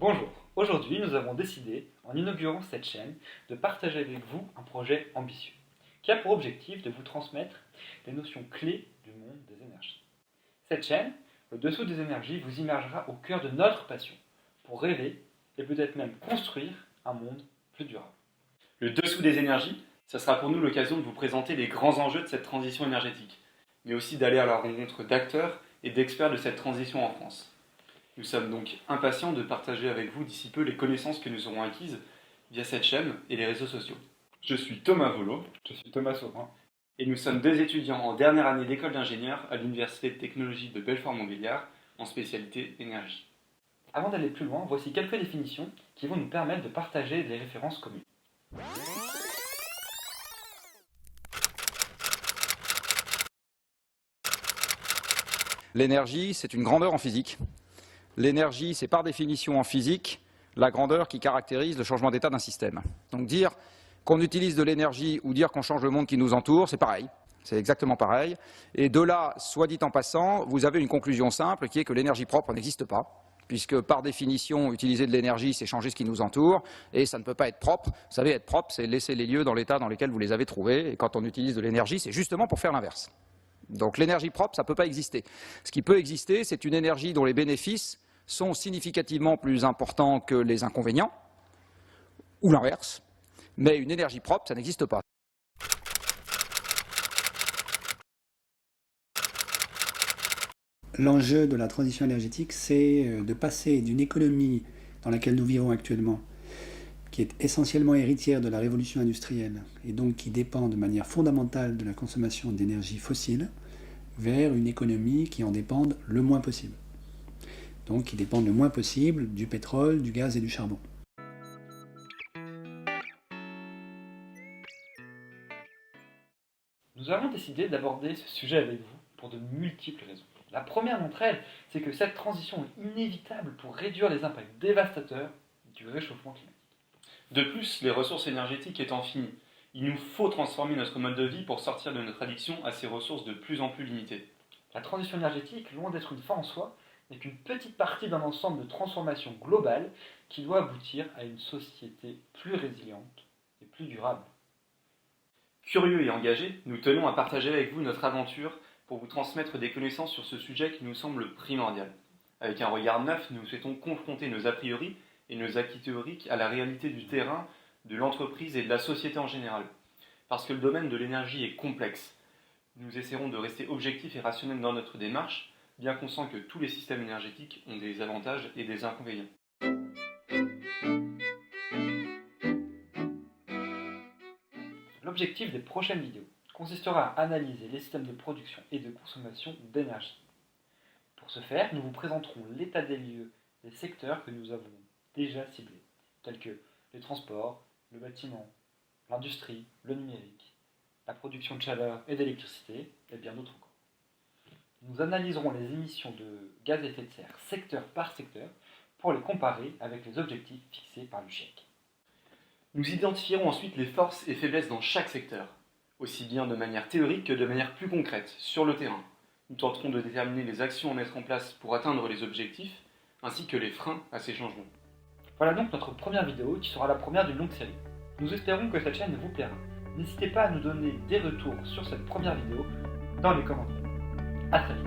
Bonjour, aujourd'hui nous avons décidé, en inaugurant cette chaîne, de partager avec vous un projet ambitieux, qui a pour objectif de vous transmettre des notions clés du monde des énergies. Cette chaîne, le dessous des énergies, vous immergera au cœur de notre passion, pour rêver et peut-être même construire un monde plus durable. Le dessous des énergies, ça sera pour nous l'occasion de vous présenter les grands enjeux de cette transition énergétique, mais aussi d'aller à la rencontre d'acteurs et d'experts de cette transition en France. Nous sommes donc impatients de partager avec vous d'ici peu les connaissances que nous aurons acquises via cette chaîne et les réseaux sociaux. Je suis Thomas Volo. Je suis Thomas Saurin. Et nous sommes deux étudiants en dernière année d'école d'ingénieur à l'Université de technologie de Belfort-Montbéliard en spécialité énergie. Avant d'aller plus loin, voici quelques définitions qui vont nous permettre de partager des références communes. L'énergie, c'est une grandeur en physique. L'énergie, c'est par définition en physique la grandeur qui caractérise le changement d'état d'un système. Donc dire qu'on utilise de l'énergie ou dire qu'on change le monde qui nous entoure, c'est pareil. C'est exactement pareil. Et de là, soit dit en passant, vous avez une conclusion simple qui est que l'énergie propre n'existe pas, puisque par définition, utiliser de l'énergie, c'est changer ce qui nous entoure, et ça ne peut pas être propre. Vous savez, être propre, c'est laisser les lieux dans l'état dans lequel vous les avez trouvés, et quand on utilise de l'énergie, c'est justement pour faire l'inverse. Donc l'énergie propre, ça ne peut pas exister. Ce qui peut exister, c'est une énergie dont les bénéfices sont significativement plus importants que les inconvénients, ou l'inverse, mais une énergie propre, ça n'existe pas. L'enjeu de la transition énergétique, c'est de passer d'une économie dans laquelle nous vivons actuellement, qui est essentiellement héritière de la révolution industrielle, et donc qui dépend de manière fondamentale de la consommation d'énergie fossile, vers une économie qui en dépende le moins possible. Donc qui dépend le moins possible du pétrole, du gaz et du charbon. Nous avons décidé d'aborder ce sujet avec vous pour de multiples raisons. La première d'entre elles, c'est que cette transition est inévitable pour réduire les impacts dévastateurs du réchauffement climatique. De plus, les ressources énergétiques étant finies, il nous faut transformer notre mode de vie pour sortir de notre addiction à ces ressources de plus en plus limitées. La transition énergétique, loin d'être une fin en soi, n'est qu'une petite partie d'un ensemble de transformations globales qui doit aboutir à une société plus résiliente et plus durable. Curieux et engagés, nous tenons à partager avec vous notre aventure pour vous transmettre des connaissances sur ce sujet qui nous semble primordial. Avec un regard neuf, nous souhaitons confronter nos a priori et nos acquis théoriques à la réalité du terrain, de l'entreprise et de la société en général. Parce que le domaine de l'énergie est complexe, nous essaierons de rester objectifs et rationnels dans notre démarche, bien conscients que tous les systèmes énergétiques ont des avantages et des inconvénients. L'objectif des prochaines vidéos consistera à analyser les systèmes de production et de consommation d'énergie. Pour ce faire, nous vous présenterons l'état des lieux des secteurs que nous avons déjà ciblés, tels que les transports, le bâtiment, l'industrie, le numérique, la production de chaleur et d'électricité, et bien d'autres encore. Nous analyserons les émissions de gaz à effet de serre secteur par secteur pour les comparer avec les objectifs fixés par le GIEC. Nous identifierons ensuite les forces et faiblesses dans chaque secteur, aussi bien de manière théorique que de manière plus concrète, sur le terrain. Nous tenterons de déterminer les actions à mettre en place pour atteindre les objectifs, ainsi que les freins à ces changements. Voilà donc notre première vidéo qui sera la première d'une longue série. Nous espérons que cette chaîne vous plaira. N'hésitez pas à nous donner des retours sur cette première vidéo dans les commentaires. À très vite.